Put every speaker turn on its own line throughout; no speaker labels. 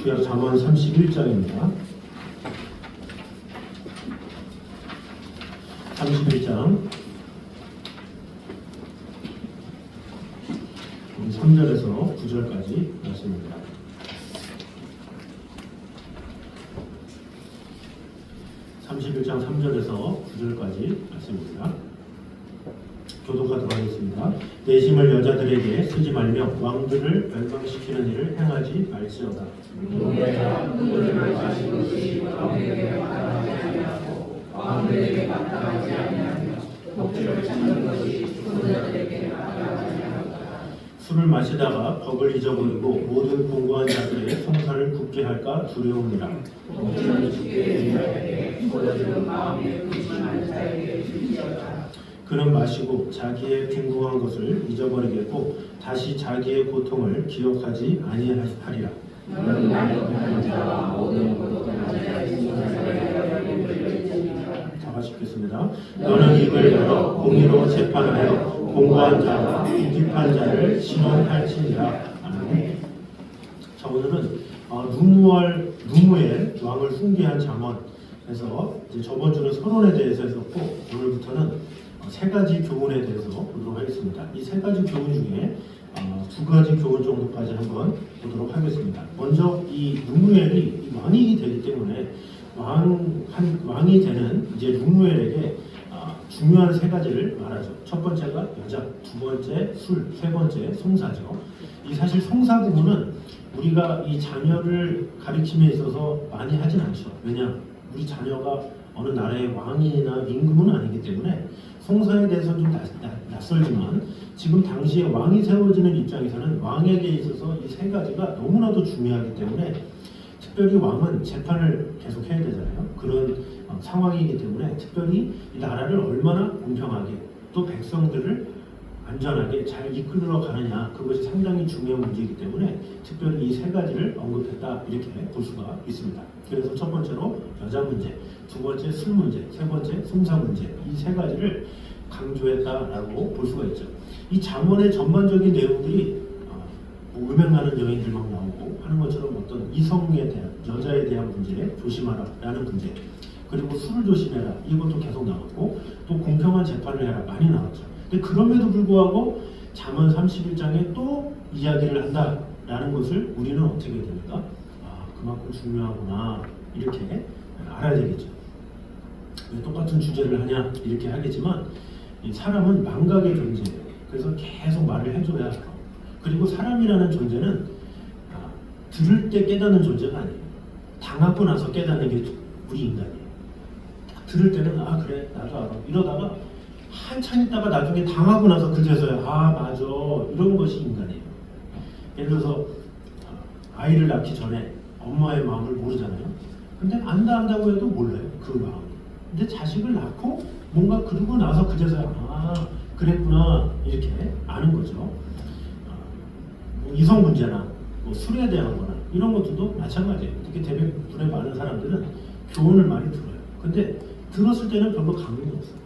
구약 잠언 31장입니다. 31장 3절에서 9절까지 말씀입니다. 31장 3절에서 9절까지 말씀입니다. 교독하도록 하겠습니다. 내 힘을 여자들에게 쓰지 말며 왕들을 멸망시키는 일을 행하지 말지어다.
왕들에게 마땅하지 아니하며 독주를 찾는 것이 소자들에게 마땅하지 않다.
술을 마시다가 법을 잊어버리고 모든 공고한 자들의 성사를 굳게 할까 두려우니라.
독주는 죽게 된 자에게 소자들은 마음에 근심한 자에게 줄지어다.
그는 마시고 자기의 빈궁한 것을 잊어버리겠고 다시 자기의 고통을 기억하지 아니하리라.
너는 나는 자와 모든 고통한 자의 소자들에게
다 같이 읽겠습니다. 너는 입을 열어 공의로 재판하여 공고한 자와 비판한 자를 신원할지니라. 아멘. 자, 오늘은 루무엘 왕을 숭배한 잠언에서 이제 저번 주는 선언에 대해서 했었고 오늘부터는 세 가지 교훈에 대해서 보도록 하겠습니다. 이 세 가지 교훈 중에 두 가지 교훈 정도까지 한번 보도록 하겠습니다. 먼저 이 루무엘이 왕이 되기 때문에 왕이 되는 이제 루무엘에게 중요한 세 가지를 말하죠. 첫 번째가 여자, 두 번째 술, 세 번째 송사죠. 이 사실 송사 부분은 우리가 이 자녀를 가르침에 있어서 많이 하진 않죠. 왜냐, 우리 자녀가 어느 나라의 왕이나 임금은 아니기 때문에 송사에 대해서는 좀 낯설지만 지금 당시에 왕이 세워지는 입장에서는 왕에게 있어서 이 세 가지가 너무나도 중요하기 때문에 특별히 왕은 재판을 계속 해야 되잖아요. 그런 상황이기 때문에 특별히 이 나라를 얼마나 공평하게 또 백성들을 안전하게 잘 이끌어 가느냐, 그것이 상당히 중요한 문제이기 때문에 특별히 이 세 가지를 언급했다, 이렇게 볼 수가 있습니다. 그래서 첫 번째로 여자 문제, 두 번째 술 문제, 세 번째 송사 문제, 이 세 가지를 강조했다라고 볼 수가 있죠. 이 잠언의 전반적인 내용들이 음행하는 여인들 막 나오고 하는 것처럼 어떤 이성에 대한, 여자에 대한 문제 조심하라라는 문제, 그리고 술을 조심해라, 이것도 계속 나왔고 또 공평한 재판을 해라, 많이 나왔죠. 근데 그럼에도 불구하고 잠언 31장에 또 이야기를 한다라는 것을 우리는 어떻게 됩니까? 그만큼 중요하구나, 이렇게 알아야 되겠죠. 왜 똑같은 주제를 하냐, 이렇게 하겠지만 이 사람은 망각의 존재예요. 그래서 계속 말을 해줘야 해요. 그리고 사람이라는 존재는 들을 때 깨닫는 존재가 아니에요. 당하고 나서 깨닫는 게 우리 인간이에요. 딱 들을 때는 그래, 나도 알아, 이러다가 한참 있다가 나중에 당하고 나서 그제서야 맞아, 이런 것이 인간이에요. 예를 들어서 아이를 낳기 전에 엄마의 마음을 모르잖아요. 근데 안다고 해도 몰라요, 그 마음. 근데 자식을 낳고 뭔가 그러고 나서 그제서야 그랬구나, 이렇게 아는 거죠. 뭐 이성 문제나 뭐 술에 대한 거나 이런 것들도 마찬가지예요. 특히 대부분의 많은 사람들은 교훈을 많이 들어요. 근데 들었을 때는 별로 감흥이 없어요.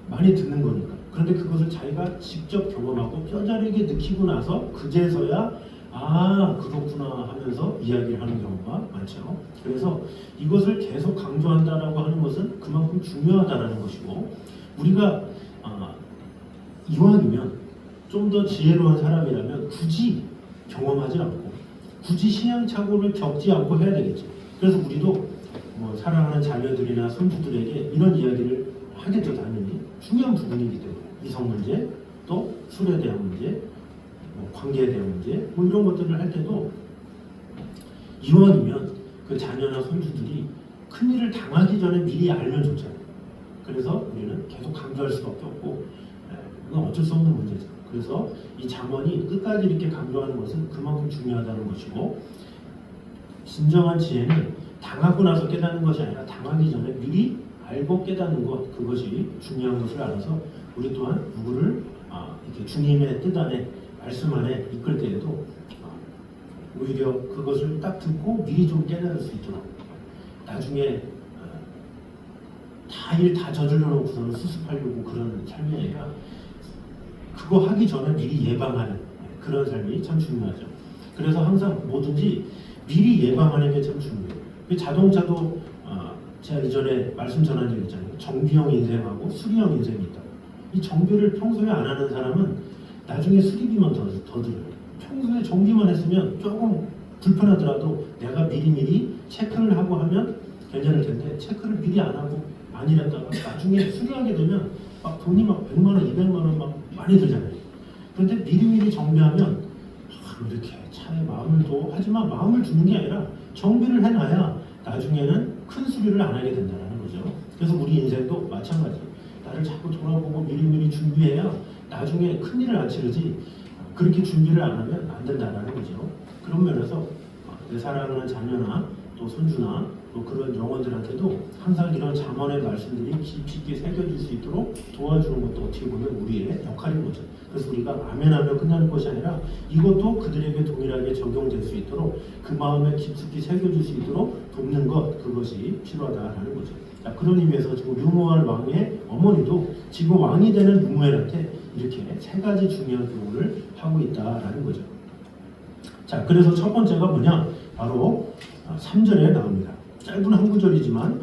많이 듣는 거니까. 그런데 그것을 자기가 직접 경험하고 뼈저리게 느끼고 나서 그제서야 그렇구나 하면서 이야기를 하는 경우가 많죠. 그래서 이것을 계속 강조한다라고 하는 것은 그만큼 중요하다라는 것이고, 우리가 이왕이면 좀 더 지혜로운 사람이라면 굳이 경험하지 않고 굳이 시행착오를 겪지 않고 해야 되겠죠. 그래서 우리도 사랑하는 자녀들이나 손주들에게 이런 이야기를 하겠죠. 당연히 중요한 부분이기 때문에 이성 문제, 또 술에 대한 문제, 관계에 대한 문제, 이런 것들을 할 때도 이왕이면 그 자녀나 손주들이 큰일을 당하기 전에 미리 알면 좋잖아요. 그래서 우리는 계속 강조할 수밖에 없고, 이건 어쩔 수 없는 문제죠. 그래서 이 잠언이 끝까지 이렇게 강조하는 것은 그만큼 중요하다는 것이고, 진정한 지혜는 당하고 나서 깨닫는 것이 아니라 당하기 전에 미리 알고 깨닫는 것, 그것이 중요한 것을 알아서 우리 또한 누구를 이렇게 주님의 뜻 안에, 말씀 안에 이끌 때에도 오히려 그것을 딱 듣고 미리 좀 깨달을 수 있도록, 나중에 다 저질러 놓고서는 수습하려고 그런 삶이 아니라 그거 하기 전에 미리 예방하는 그런 삶이 참 중요하죠. 그래서 항상 뭐든지 미리 예방하는 게 참 중요해요. 그 자동차도 제가 이전에 말씀 전한 적 있잖아요. 정비형 인생하고 수리형 인생이 있다. 이 정비를 평소에 안 하는 사람은 나중에 수리비만 더 들어요. 평소에 정비만 했으면 조금 불편하더라도 내가 미리미리 체크를 하고 하면 괜찮을 텐데 체크를 미리 안 하고 안 일했다가 나중에 수리하게 되면 막 돈이 막 100만 원, 200만 원 막 많이 들잖아요. 그런데 미리미리 정비하면 이렇게 차에 마음을 둬 하지만 마음을 두는 게 아니라 정비를 해놔야 나중에는 큰 수리를 안 하게 된다는 거죠. 그래서 우리 인생도 마찬가지예요. 나를 자꾸 돌아보고 미리미리 준비해야 나중에 큰일을 안 치르지 그렇게 준비를 안 하면 안 된다는 거죠. 그런 면에서 내 사랑하는 자녀나 또 손주나 또 그런 영혼들한테도 항상 이런 잠언의 말씀들이 깊이 있게 새겨질 수 있도록 도와주는 것도 어떻게 보면 우리의 역할인 거죠. 그래서 우리가 아멘하며 끝나는 것이 아니라 이것도 그들에게 동일하게 적용될 수 있도록 그 마음에 깊숙이 새겨질 수 있도록 돕는 것, 그것이 필요하다라는 거죠. 자, 그런 의미에서 지금 르무엘 왕의 어머니도 지금 왕이 되는 르무엘한테 이렇게 세 가지 중요한 교훈을 하고 있다라는 거죠. 자, 그래서 첫 번째가 뭐냐? 바로 3절에 나옵니다. 짧은 한 구절이지만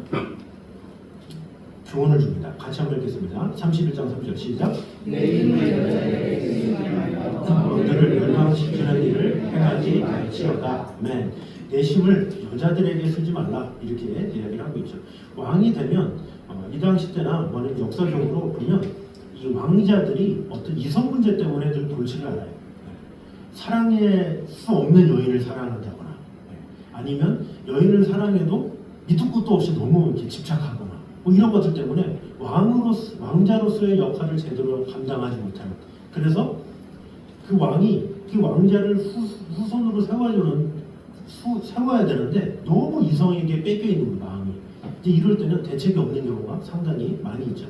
교훈을 줍니다. 같이 한번 읽겠습니다. 31장 3절 시작. 너희를 멸망시키는 일을 행하지 말지어다. 아멘. 내심을 여자들에게 쓰지 말라 이렇게 이야기를 하고 있죠. 왕이 되면 이 당시 때나 뭐는 역사적으로 보면 이 왕자들이 어떤 이성 문제 때문에 늘 골치를 앓아요. 사랑할 수 없는 여인을 사랑한다거나 아니면 여인을 사랑해도 밑도 끝도 없이 너무 이렇게 집착하거나 뭐 이런 것들 때문에 왕자로서의 역할을 제대로 감당하지 못하는. 그래서 그 왕이 그 왕자를 후손으로 세워야 되는데 너무 이성에게 뺏겨 있는 마음이. 이제 이럴 때는 대책이 없는 경우가 상당히 많이 있죠.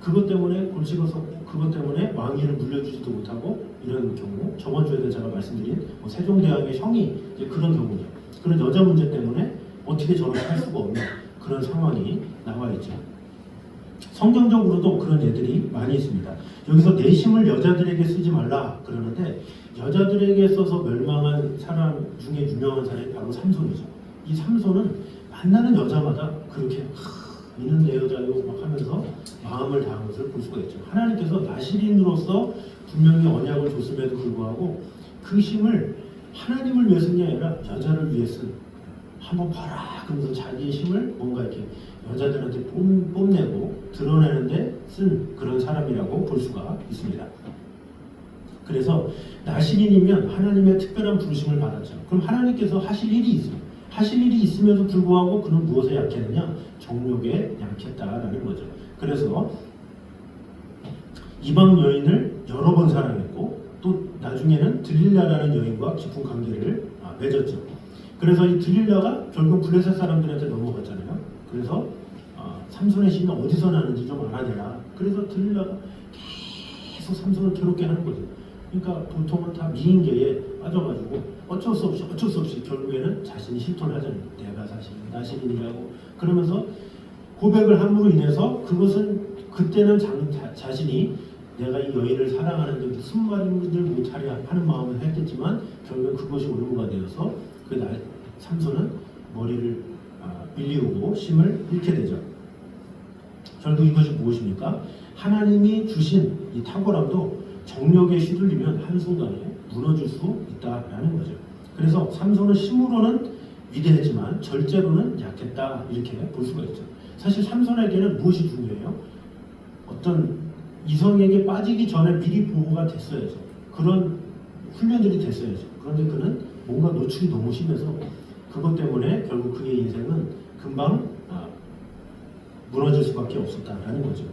그것 때문에 골치가 섰고 그것 때문에 왕위를 물려주지도 못하고 이런 경우 저번 주에도 제가 말씀드린 세종대왕의 형이 이제 그런 경우죠. 그런 여자 문제 때문에 어떻게 저렇게 할 수가 없는 그런 상황이 나와 있죠. 성경적으로도 그런 예들이 많이 있습니다. 여기서 내심을 여자들에게 쓰지 말라 그러는데 여자들에게 써서 멸망한 사람 중에 유명한 사람이 바로 삼손이죠. 이 삼손은 만나는 여자마다 그렇게 이는 내 여자요 막 하면서 마음을 다한 것을 볼 수가 있죠. 하나님께서 나시린으로서 분명히 언약을 줬음에도 불구하고 그 힘을 하나님을 위해 쓴 게 아니라 여자를 위해 쓴, 한번 봐라 그러면서 자기의 힘을 뭔가 이렇게 여자들한테 뽐내고 드러내는데 쓴 그런 사람이라고 볼 수가 있습니다. 그래서 나시린이면 하나님의 특별한 부르심을 받았죠. 그럼 하나님께서 하실 일이 있어요. 하실 일이 있음에도 불구하고 그는 무엇에 약했느냐? 정욕에 약했다라는 거죠. 그래서 이방 여인을 여러 번 사랑했고 또 나중에는 들릴라라는 여인과 깊은 관계를 맺었죠. 그래서 이 들릴라가 결국 블레셋 사람들한테 넘어갔잖아요. 그래서 삼손의 신이 어디서 나는지 좀 알아내라. 그래서 들릴라가 계속 삼손을 괴롭게 하는 거죠. 그러니까 보통은 다 미인계에 빠져가지고 어쩔 수 없이 결국에는 자신이 실토를 하잖아요. 내가 사실 나시린이라고 그러면서 고백을 함으로 인해서 그것은 그때는 자신이 내가 이 여인을 사랑하는데 무슨 말인지를 못하려 하는 마음을 했겠지만 결국 그것이 올무가 되어서 삼손은 머리를 밀리우고 심을 잃게 되죠. 결국 이것이 무엇입니까? 하나님이 주신 이 탁월함도 정욕에 휘둘리면 한순간에 무너질 수 있다라는 거죠. 그래서 삼손은 심으로는 위대했지만 절제로는 약했다 이렇게 볼 수가 있죠. 사실 삼손에게는 무엇이 중요해요? 어떤 이성에게 빠지기 전에 미리 보호가 됐어야죠. 그런 훈련들이 됐어야죠. 그런데 그는 뭔가 노출이 너무 심해서 그것 때문에 결국 그의 인생은 금방 무너질 수밖에 없었다라는 거죠.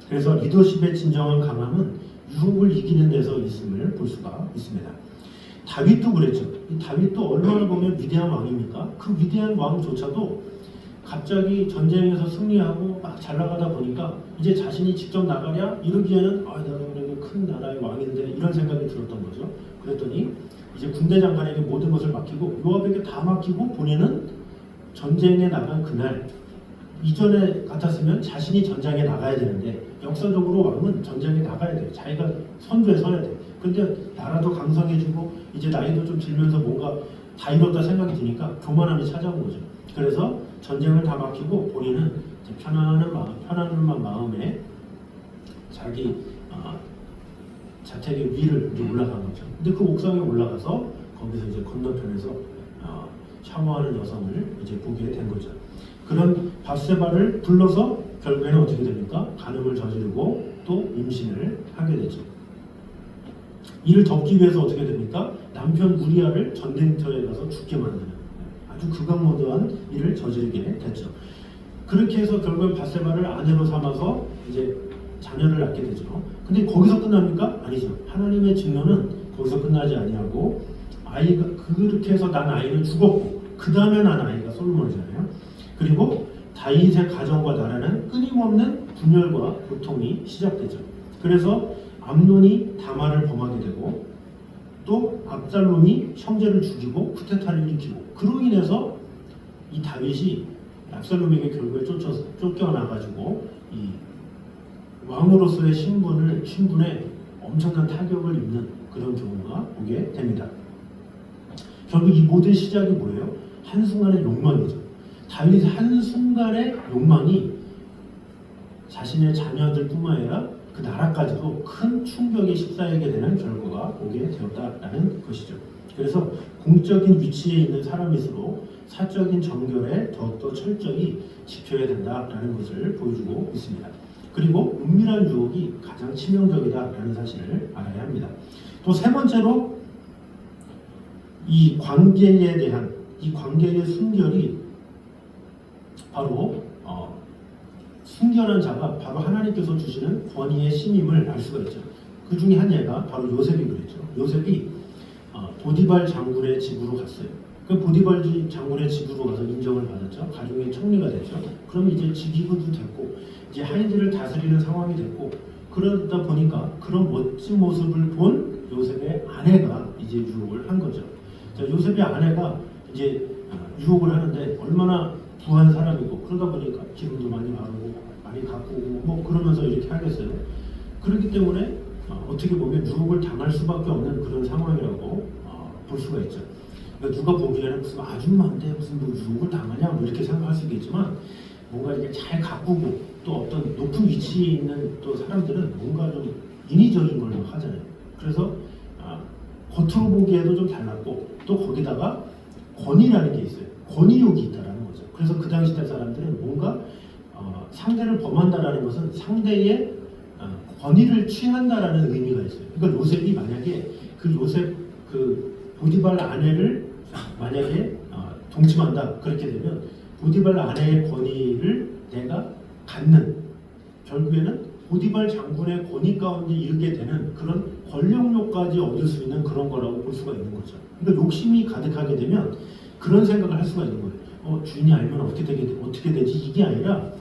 그래서 리더십의 진정한 강함은 유혹을 이기는 데서 있음을 볼 수가 있습니다. 다윗도 그랬죠. 이 다윗도 얼마나 보면 위대한 왕입니까? 그 위대한 왕조차도 갑자기 전쟁에서 승리하고 막 잘 나가다 보니까 이제 자신이 직접 나가랴 이러기에는 내가 그래도 큰 나라의 왕인데 이런 생각이 들었던 거죠. 그랬더니 이제 군대 장관에게 모든 것을 맡기고 요압에게 다 맡기고 본인은 전쟁에 나간 그날 이전에 같았으면 자신이 전장에 나가야 되는데 역사적으로 왕은 전쟁에 나가야 돼요. 자기가 선두에 서야 돼요. 근데 나라도 강성해지고 이제 나이도 좀 들면서 뭔가 다 이뤘다 생각이 드니까 교만함이 찾아온 거죠. 그래서 전쟁을 다 맡기고 본인은 이제 편안한 마음에 자기 자택의 위를 이제 올라간 거죠. 근데 그 옥상에 올라가서 거기서 이제 건너편에서 샤워하는 여성을 이제 보게 된 거죠. 그런 밧세바를 불러서 결국에는 어떻게 됩니까? 간음을 저지르고 또 임신을 하게 되죠. 이를 덮기 위해서 어떻게 됩니까? 남편 우리아를 전쟁터에 가서 죽게 만드는 아주 극악무도한 일을 저지르게 됐죠. 그렇게 해서 결국엔 밧세바를 아내로 삼아서 이제 자녀를 낳게 되죠. 근데 거기서 끝납니까? 아니죠. 하나님의 진노는 거기서 끝나지 아니하고 아이가 그렇게 해서 난 아이는 죽었고 그 다음에 난 아이가 솔로몬이잖아요. 그리고 다윗의 가정과 나라는 끊임없는 분열과 고통이 시작되죠. 그래서 암논이 다말을 범하게 되고 또 압살롬이 형제를 죽이고 쿠데타를 일으키고 그로 인해서 이 다윗이 압살롬에게 결국에 쫓겨나가지고 이 왕으로서의 신분에 엄청난 타격을 입는 그런 경우가 오게 됩니다. 결국 이 모든 시작이 뭐예요? 한순간의 욕망이죠. 다윗의 한순간의 욕망이 자신의 자녀들뿐만 아니라 그 나라까지도 큰 충격에 휩싸이게 되는 결과가 오게 되었다라는 것이죠. 그래서 공적인 위치에 있는 사람일수록 사적인 정결에 더욱더 철저히 지켜야 된다라는 것을 보여주고 있습니다. 그리고 은밀한 유혹이 가장 치명적이다라는 사실을 알아야 합니다. 또 세 번째로 이 관계에 대한 이 관계의 순결이 바로 순결한 자가 바로 하나님께서 주시는 권위의 신임을 알 수가 있죠. 그 중에 한 예가 바로 요셉이 그랬죠. 요셉이 보디발 장군의 집으로 갔어요. 그 보디발 장군의 집으로 가서 인정을 받았죠. 가정의 총리가 됐죠. 그럼 이제 직위도 됐고 이제 하인들을 다스리는 상황이 됐고 그러다 보니까 그런 멋진 모습을 본 요셉의 아내가 이제 유혹을 한 거죠. 자, 요셉의 아내가 이제 유혹을 하는데 얼마나 부한 사람이고 그러다 보니까 기름도 많이 바르고 많이 갖고 오고 뭐 그러면서 이렇게 하겠어요. 그렇기 때문에 어떻게 보면 유혹을 당할 수밖에 없는 그런 상황이라고 볼 수가 있죠. 그러니까 누가 보기에는 무슨 아줌마인데 무슨 뭐 유혹을 당하냐 뭐 이렇게 생각할 수 있겠지만 뭔가 이렇게 잘 가꾸고 또 어떤 높은 위치에 있는 또 사람들은 뭔가 좀 인위적인 걸 하잖아요. 그래서 겉으로 보기에도 좀 달랐고 또 거기다가 권위라는 게 있어요. 권위욕이 있다라는 거죠. 그래서 그 당시 때 사람들은 뭔가 상대를 범한다라는 것은 상대의 권위를 취한다라는 의미가 있어요. 그러니까 요셉이 만약에 그 요셉 그 보디발 아내를 만약에 동침한다 그렇게 되면 보디발 아내의 권위를 내가 갖는 결국에는 보디발 장군의 권위 가운데 이르게 되는 그런 권력욕까지 얻을 수 있는 그런 거라고 볼 수가 있는 거죠. 그러니까 욕심이 가득하게 되면 그런 생각을 할 수가 있는 거예요. 주인이 알면 어떻게 되지? 이게 아니라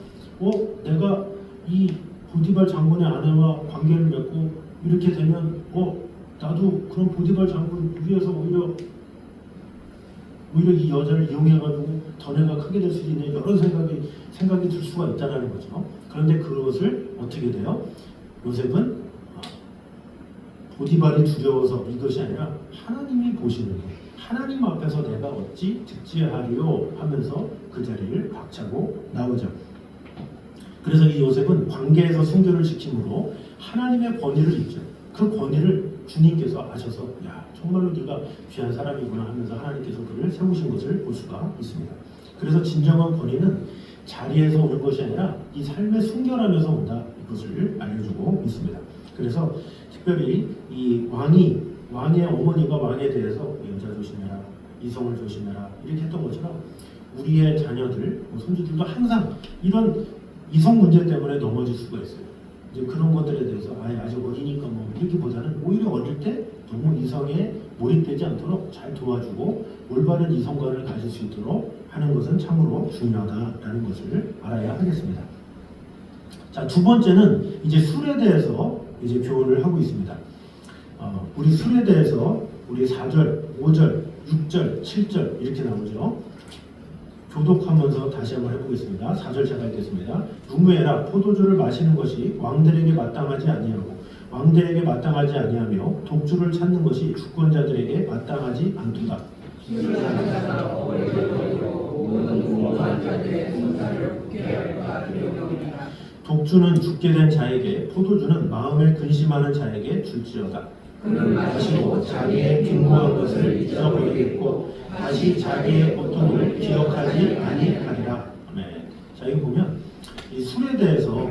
내가 이 보디발 장군의 아내와 관계를 맺고 이렇게 되면 나도 그런 보디발 장군 위에서 오히려 이 여자를 이용해가지고 더 내가 크게 될 수 있는 여러 생각이 들 수가 있다는 거죠. 그런데 그것을 어떻게 돼요? 요셉은 보디발이 두려워서 이것이 아니라 하나님이 보시는 것, 하나님 앞에서 내가 어찌 득지하리요 하면서 그 자리를 박차고 나오죠. 그래서 이 요셉은 관계에서 순결을 지킴으로 하나님의 권위를 입죠. 그 권위를 주님께서 아셔서 정말로 네가 귀한 사람이구나 하면서 하나님께서 그를 세우신 것을 볼 수가 있습니다. 그래서 진정한 권위는 자리에서 오는 것이 아니라 이 삶의 순결함에서 온다 이것을 알려주고 있습니다. 그래서 특별히 이 왕의 어머니가 왕에 대해서 여자 조심해라, 이성을 조심해라 이렇게 했던 것처럼 우리의 자녀들, 손주들도 항상 이런 이성 문제 때문에 넘어질 수가 있어요. 이제 그런 것들에 대해서 아직 어리니까 뭐 이렇게보다는 오히려 어릴 때 너무 이성에 몰입되지 않도록 잘 도와주고 올바른 이성관을 가질 수 있도록 하는 것은 참으로 중요하다라는 것을 알아야 하겠습니다. 자, 두 번째는 이제 술에 대해서 이제 교훈을 하고 있습니다. 우리 술에 대해서 우리 4절, 5절, 6절, 7절 이렇게 나오죠. 교독하면서 다시 한번 해보겠습니다. 4절 제가 읽겠습니다. 누무해라 포도주를 마시는 것이 왕들에게 마땅하지 아니하며 독주를 찾는 것이 주권자들에게 마땅하지 않도다.
술을 하는 자가 어리를 버리고 모든 공허한 자들의 손살을 붙게 할까 두려움이라.
독주는 죽게 된 자에게, 포도주는 마음에 근심하는 자에게 줄지어다.
그는 마시고 자기의 빈고한 것을 잊어버리겠고 다시 자기의 고통을 기억하지 아니하리라.
네. 자, 이거 보면 이 술에 대해서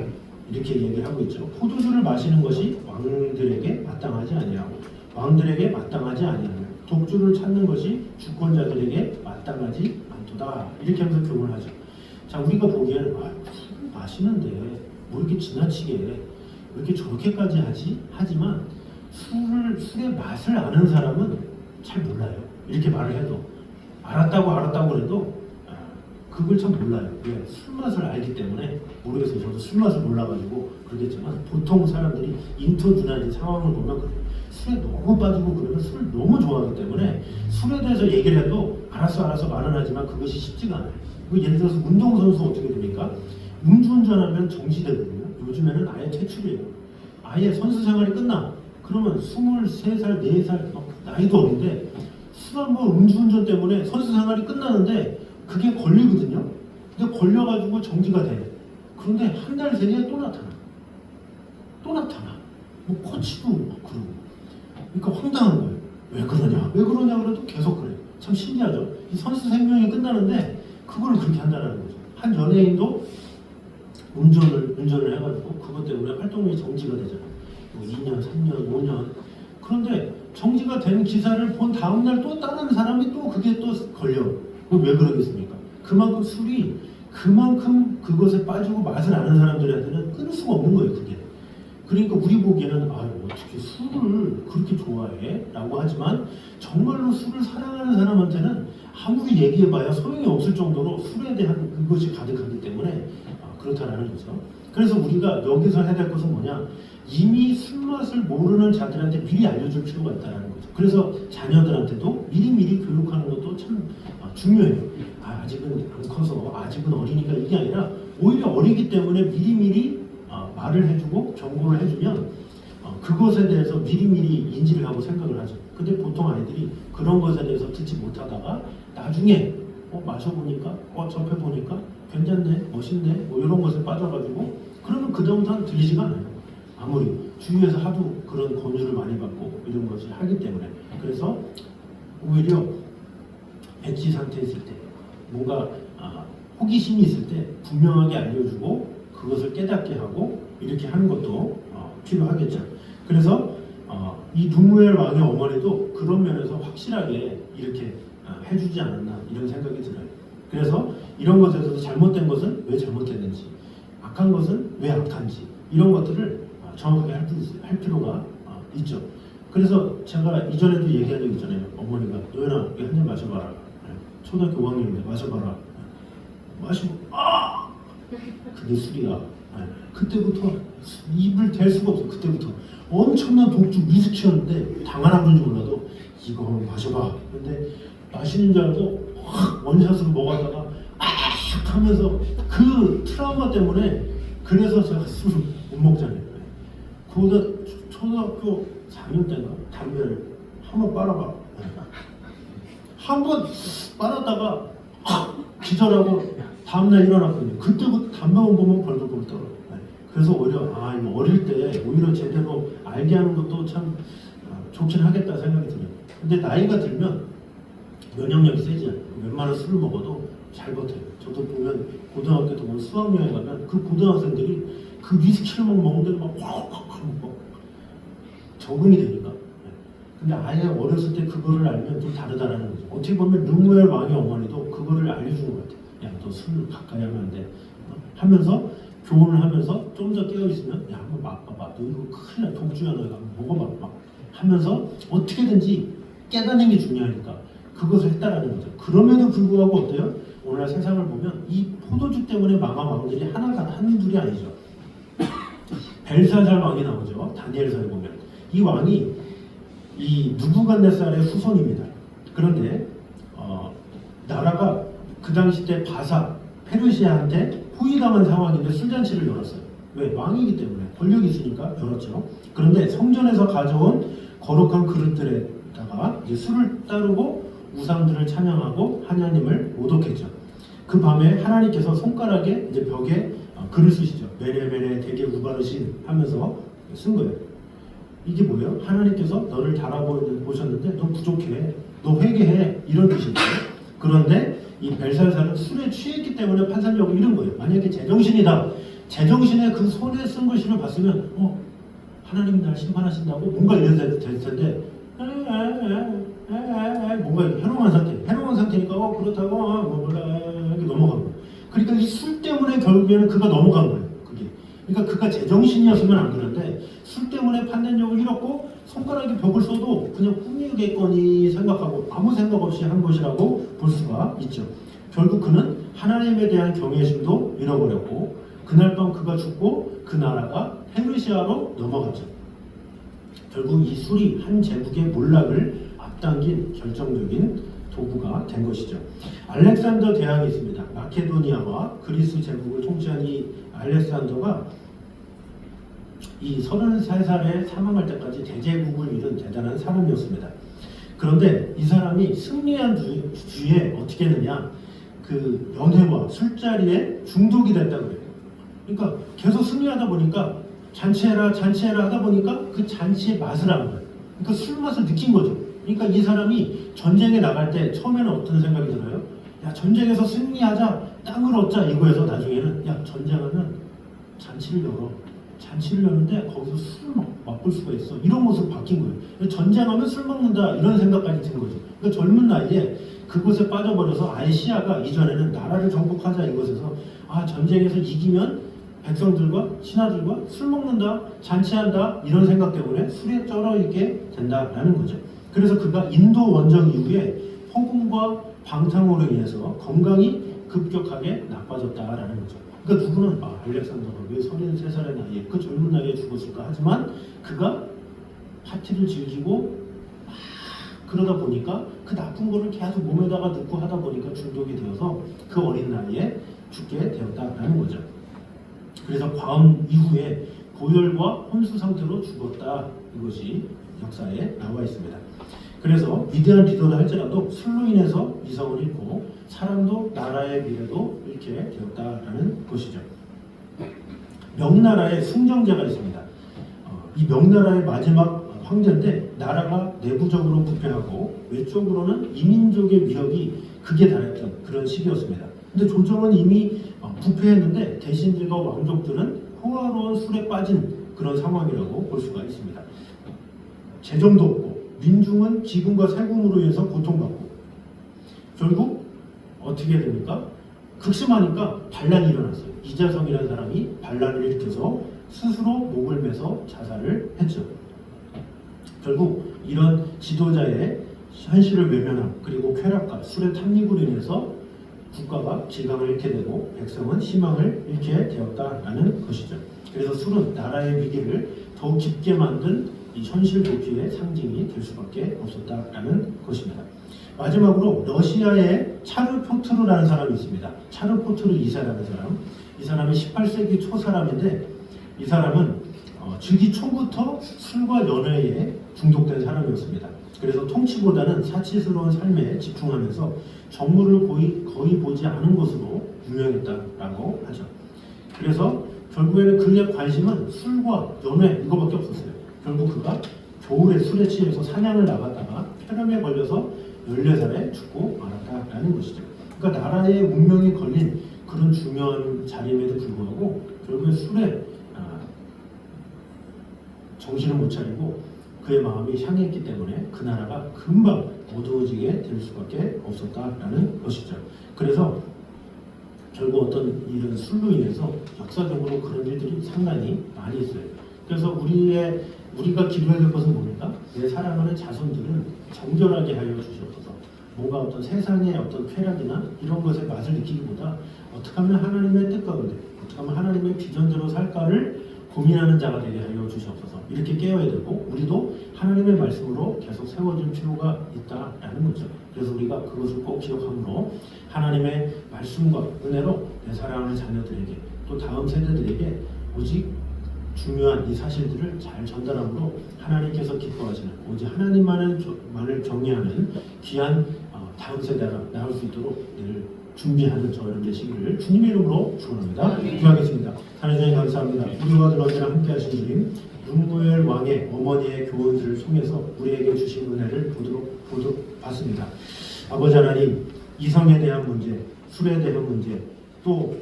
이렇게 얘기를 하고 있죠. 포도주를 마시는 것이 왕들에게 마땅하지 아니하고 왕들에게 마땅하지 아니하며 독주를 찾는 것이 주권자들에게 마땅하지 않도다. 이렇게 하면서 교훈을 하죠. 자, 우리가 보기에는 술 마시는데 뭐 이렇게 지나치게 왜 이렇게 저렇게까지 하지? 하지만 술의 맛을 아는 사람은 잘 몰라요. 이렇게 말을 해도 알았다고 해도 그걸 참 몰라요. 왜? 술 맛을 알기 때문에. 모르겠어요. 저도 술 맛을 몰라가지고 그러겠지만 보통 사람들이 인터뷰나 이 상황을 보면 그래요. 술에 너무 빠지고 그러면 술을 너무 좋아하기 때문에 술에 대해서 얘기를 해도 알았어 말은 하지만 그것이 쉽지가 않아요. 예를 들어서 운동선수 어떻게 됩니까? 음주운전하면 정지되거든요. 요즘에는 아예 퇴출이에요. 아예 선수 생활이 끝나. 그러면 23살, 4살 나이도 어린데 술 한번 음주운전 때문에 선수 생활이 끝나는데 그게 걸리거든요. 근데 걸려가지고 정지가 돼. 그런데 한 달 새에 또 나타나. 뭐 코치도 막 그러고. 그러니까 황당한 거예요. 왜 그러냐 그래도 계속 그래. 참 신기하죠. 이 선수 생명이 끝나는데 그걸 그렇게 한다는 거죠. 한 연예인도 운전을 해가지고 그것 때문에 활동이 정지가 되잖아요. 뭐 2년, 3년, 5년. 그런데 정지가 된 기사를 본 다음날 또 다른 사람이 또 그게 또 걸려. 왜 그러겠습니까? 그만큼 술이 그만큼 그것에 빠지고 맛을 아는 사람들한테는 끊을 수가 없는 거예요. 그게. 그러니까 우리 보기에는 어떻게 술을 그렇게 좋아해? 라고 하지만 정말로 술을 사랑하는 사람한테는 아무리 얘기해봐야 소용이 없을 정도로 술에 대한 그것이 가득하기 때문에 그렇다라는 거죠. 그래서 우리가 여기서 해야 될 것은 뭐냐? 이미 술맛을 모르는 자들한테 미리 알려줄 필요가 있다는 거죠. 그래서 자녀들한테도 미리 교육하는 것도 참 중요해요. 아직은 안 커서 아직은 어리니까 이게 아니라 오히려 어리기 때문에 미리 말을 해주고 경고를 해주면 그것에 대해서 미리 인지를 하고 생각을 하죠. 근데 보통 아이들이 그런 것에 대해서 듣지 못하다가 나중에 마셔보니까 접해보니까 괜찮네, 멋있네 뭐 이런 것에 빠져가지고 그러면 그다음부터는 들리지가 않아요. 아무리 주위에서 하도 그런 권유를 많이 받고 이런 것을 하기 때문에. 그래서 오히려 백지 상태에 있을 때 뭔가 호기심이 있을 때 분명하게 알려주고 그것을 깨닫게 하고 이렇게 하는 것도 필요하겠죠. 그래서 이 누무엘 왕의 어머니도 그런 면에서 확실하게 이렇게 해주지 않았나 이런 생각이 들어요. 그래서 이런 것에서 잘못된 것은 왜 잘못됐는지, 악한 것은 왜 악한지 이런 것들을 정확하게 할 필요가 있죠. 그래서 제가 이전에도 얘기한 적 있잖아요. 어머니가 노연아 한 잔 마셔봐라. 초등학교 5학년인데 마셔봐라. 마시고 그게 술이야. 그때부터 입을 댈 수가 없어. 그때부터 엄청난 독주 위스키였는데 당하나 그런지 몰라도 이거 마셔봐. 근데 마시는 줄 알고 확 원샷으로 먹었다가 하면서 그 트라우마 때문에 그래서 제가 술을 못 먹잖아요. 초등학교 4학년 때인가 담배를 한번 빨아봐. 한 번 빨았다가 기절하고 다음날 일어났거든요. 그때부터 담배만 보면 벌벌벌 떨어요. 그래서 오히려 이거 어릴 때 오히려 제대로 알게 하는 것도 참 좋긴 하겠다 생각이 들어요. 근데 나이가 들면 면역력이 세지 않아요. 웬만한 술을 먹어도 잘 버텨요. 저도 보면 고등학교 때 보면 수학여행 가면 그 고등학생들이 그 위스키를 먹는데 막 먹고 적응이 되니까. 근데 아예 어렸을 때 그거를 알면 좀 다르다라는 거죠. 어떻게 보면 르무엘 왕의 어머니도 그거를 알려주는 것 같아요. 야, 너 술 가까이 하면 안 돼. 하면서 교훈을 하면서 좀 더 깨어 있으면 야, 한번 맛봐봐. 너 이거 큰일 나. 독주야. 너 이거 한번 먹어봐. 막 하면서 어떻게든지 깨닫는 게 중요하니까 그것을 했다라는 거죠. 그럼에도 불구하고 어때요? 오늘날 세상을 보면 이 포도주 때문에 망한 왕들이 한둘이 아니죠. 벨사살 왕이 나오죠. 다니엘서에 보면 이 왕이 이 누부갓네살의 후손입니다. 그런데 나라가 그 당시 때 바사 페르시아한테 포위당한 상황인데 술잔치를 열었어요. 왜? 왕이기 때문에 권력이 있으니까 열었죠. 그런데 성전에서 가져온 거룩한 그릇들에다가 이제 술을 따르고 우상들을 찬양하고 하나님을 모독했죠. 그 밤에 하나님께서 손가락에 이제 벽에 글을 쓰시죠. 메레메레 대개 우바르신 하면서 쓴 거예요. 이게 뭐예요? 하나님께서 너를 달아보셨는데 너 부족해. 너 회개해. 이런 뜻이죠. 그런데 이 벨살살은 술에 취했기 때문에 판단력을 잃은 거예요. 만약에 제정신이다. 제정신에 그 손에 쓴 글씨를 봤으면 하나님이 날 심판하신다고 뭔가 이랬을 텐데 뭔가 해롱한 상태. 해롱한 상태니까 그렇다고 몰라 이렇게 넘어간 거예요. 그러니까 이 술 때문에 결국에는 그가 넘어간 거예요. 그게. 그러니까 그가 제정신이었으면 안 그런데 술 때문에 판단력을 잃었고 손가락에 벽을 써도 그냥 꿈이겠거니 생각하고 아무 생각 없이 한 것이라고 볼 수가 있죠. 결국 그는 하나님에 대한 경외심도 잃어버렸고 그날 밤 그가 죽고 그 나라가 페르시아로 넘어갔죠. 결국 이 술이 한 제국의 몰락을 앞당긴 결정적인 도구가 된 것이죠. 알렉산더 대왕이 있습니다. 마케도니아와 그리스 제국을 통치한 이 알렉산더가 이 33살에 사망할 때까지 대제국을 이룬 대단한 사람이었습니다. 그런데 이 사람이 승리한 뒤에 어떻게 했느냐, 그 연회와 술자리에 중독이 됐다고 그래요. 그러니까 계속 승리하다 보니까 잔치해라 하다 보니까 그 잔치의 맛을 안 거예요. 그러니까 술 맛을 느낀 거죠. 그러니까 이 사람이 전쟁에 나갈 때 처음에는 어떤 생각이 들어요? 야, 전쟁에서 승리하자, 땅을 얻자 이거에서 나중에는 야, 전쟁하면 잔치를 열어. 잔치를 여는데 거기서 술을 맛볼 수가 있어. 이런 모습으로 바뀐 거예요. 전쟁하면 술 먹는다 이런 생각까지 든 거죠. 그러니까 젊은 나이에 그곳에 빠져버려서 아예 시야가 이전에는 나라를 정복하자 이것에서 전쟁에서 이기면 백성들과 신하들과 술 먹는다, 잔치한다 이런 생각 때문에 술에 쩔어 있게 된다라는 거죠. 그래서 그가 인도 원정 이후에 허공과 방탕으로 인해서 건강이 급격하게 나빠졌다라는 거죠. 그러니까 누구는 알렉산더가 왜 33살의 나이에 그 젊은 나이에 죽었을까 하지만 그가 파티를 즐기고 그러다 보니까 그 나쁜 거를 계속 몸에다가 넣고 하다 보니까 중독이 되어서 그 어린 나이에 죽게 되었다라는 거죠. 그래서 과음 이후에 고열과 혼수 상태로 죽었다. 이것이 역사에 나와 있습니다. 그래서 위대한 리더를 할지라도 술로 인해서 이성을 잃고 사람도 나라의 미래도 잃게 되었다라는 것이죠. 명나라에 승정제가 있습니다. 이 명나라의 마지막 황제인데 나라가 내부적으로 부패하고 외적으로는 이민족의 위협이 극에 달했던 그런 시기였습니다. 근데 조정은 이미 부패했는데 대신들과 왕족들은 호화로운 술에 빠진 그런 상황이라고 볼 수가 있습니다. 재정도 없고 민중은 기근과 세금으로 인해서 고통받고 결국 어떻게 됩니까? 극심하니까 반란이 일어났어요. 이자성이라는 사람이 반란을 일으켜서 스스로 목을 매서 자살을 했죠. 결국 이런 지도자의 현실을 외면함 그리고 쾌락과 술의 탐닉으로 인해서 국가가 질감을 잃게 되고 백성은 희망을 잃게 되었다라는 것이죠. 그래서 술은 나라의 위기를 더욱 깊게 만든 이 현실 도피의 상징이 될 수밖에 없었다라는 것입니다. 마지막으로 러시아의 차르 포트르라는 사람이 있습니다. 차르 포트르 2세라는 사람. 이 사람이 18세기 초 사람인데 이 사람은 즉위 초부터 술과 연애에 중독된 사람이었습니다. 그래서 통치보다는 사치스러운 삶에 집중하면서 정무를 거의 보지 않은 것으로 유명했다라고 하죠. 그래서 결국에는 그의 관심은 술과 연애 이거밖에 없었어요. 결국 그가 겨울에 술에 취해서 사냥을 나갔다가 폐렴에 걸려서 14살에 죽고 말았다라는 것이죠. 그러니까 나라의 운명이 걸린 그런 중요한 자리임에도 불구하고 결국에 술에 정신을 못 차리고 그의 마음이 향했기 때문에 그 나라가 금방 어두워지게 될 수밖에 없었다라는 것이죠. 그래서 결국 어떤 이런 술로 인해서 역사적으로 그런 일들이 상당히 많이 있어요. 그래서 우리가 기도해야 될 것은 뭡니까? 내 사랑하는 자손들은 정결하게 하여 주시옵소서. 뭔가 어떤 세상의 어떤 쾌락이나 이런 것에 맛을 느끼기보다 어떻게 하면 하나님의 뜻 가운데 어떻게 하면 하나님의 비전대로 살까를 고민하는 자가 되게 하여 주시옵소서. 이렇게 깨어야 되고 우리도 하나님의 말씀으로 계속 세워질 필요가 있다라는 거죠. 그래서 우리가 그것을 꼭 기억함으로 하나님의 말씀과 은혜로 내 사랑하는 자녀들에게 또 다음 세대들에게 오직 중요한 이 사실들을 잘 전달함으로 하나님께서 기뻐하시는 오직 하나님만을 경외하는 귀한 다음 세대가 나올 수 있도록 늘 준비하는 저 여러분 되시기를 주님의 이름으로 축원합니다. 기도하겠습니다. 하나님 감사합니다. 우리와 늘 언제나 함께 하신 주님, 룸무엘 왕의 어머니의 교훈들을 통해서 우리에게 주신 은혜를 보도록 받습니다. 아버지 하나님, 이성에 대한 문제, 술에 대한 문제, 또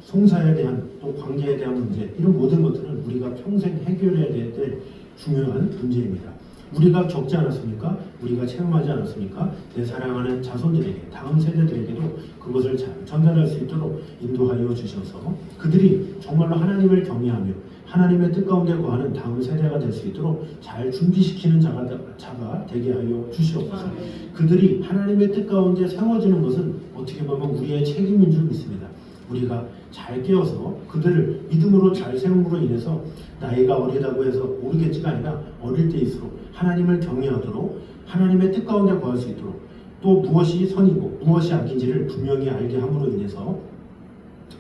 송사에 대한, 또 관계에 대한 문제, 이런 모든 것들은 우리가 평생 해결해야 될 중요한 문제입니다. 우리가 겪지 않았습니까? 우리가 체험하지 않았습니까? 내 사랑하는 자손들에게, 다음 세대들에게도 그것을 잘 전달할 수 있도록 인도하여 주셔서 그들이 정말로 하나님을 경외하며 하나님의 뜻 가운데 거하는 다음 세대가 될 수 있도록 잘 준비시키는 자가 되게 하여 주시옵소서. 그들이 하나님의 뜻 가운데 세워지는 것은 어떻게 보면 우리의 책임인 줄 믿습니다. 우리가 잘 깨워서 그들을 믿음으로 잘 세움으로 인해서 나이가 어리다고 해서 모르겠지가 아니라 어릴 때일수록 하나님을 경외하도록 하나님의 뜻 가운데 거할 수 있도록 또 무엇이 선이고 무엇이 악인지를 분명히 알게 함으로 인해서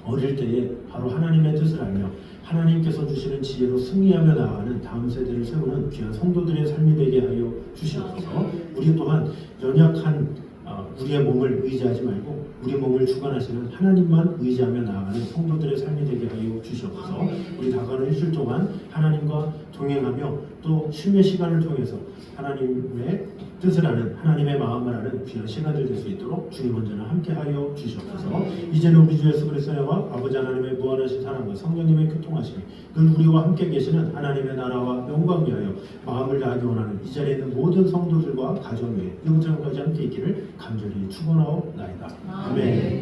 어릴 때에 바로 하나님의 뜻을 알며 하나님께서 주시는 지혜로 승리하며 나아가는 다음 세대를 세우는 귀한 성도들의 삶이 되게 하여 주시옵소서. 우리 또한 연약한 우리의 몸을 의지하지 말고 우리 몸을 주관하시는 하나님만 의지하며 나아가는 성도들의 삶이 되게 하여 주시옵소서. 우리 다가오는 일주일 동안 하나님과 동행하며 또 쉼의 시간을 통해서 하나님의 뜻을 아는 하나님의 마음을 아는 귀한 시간들 될 수 있도록 주님 언제나 함께하여 주시옵소서. 이제는 우리 주 예수 그리스도의 은혜와 아버지 하나님의 무한하신 사랑과 성령님의 교통하심이 늘 우리와 함께 계시는 하나님의 나라와 영광 위하여 마음을 다하기 원하는 이 자리에 있는 모든 성도들과 가정 위에 영장까지 함께 있기를 간절히 축원하옵나이다. 아멘.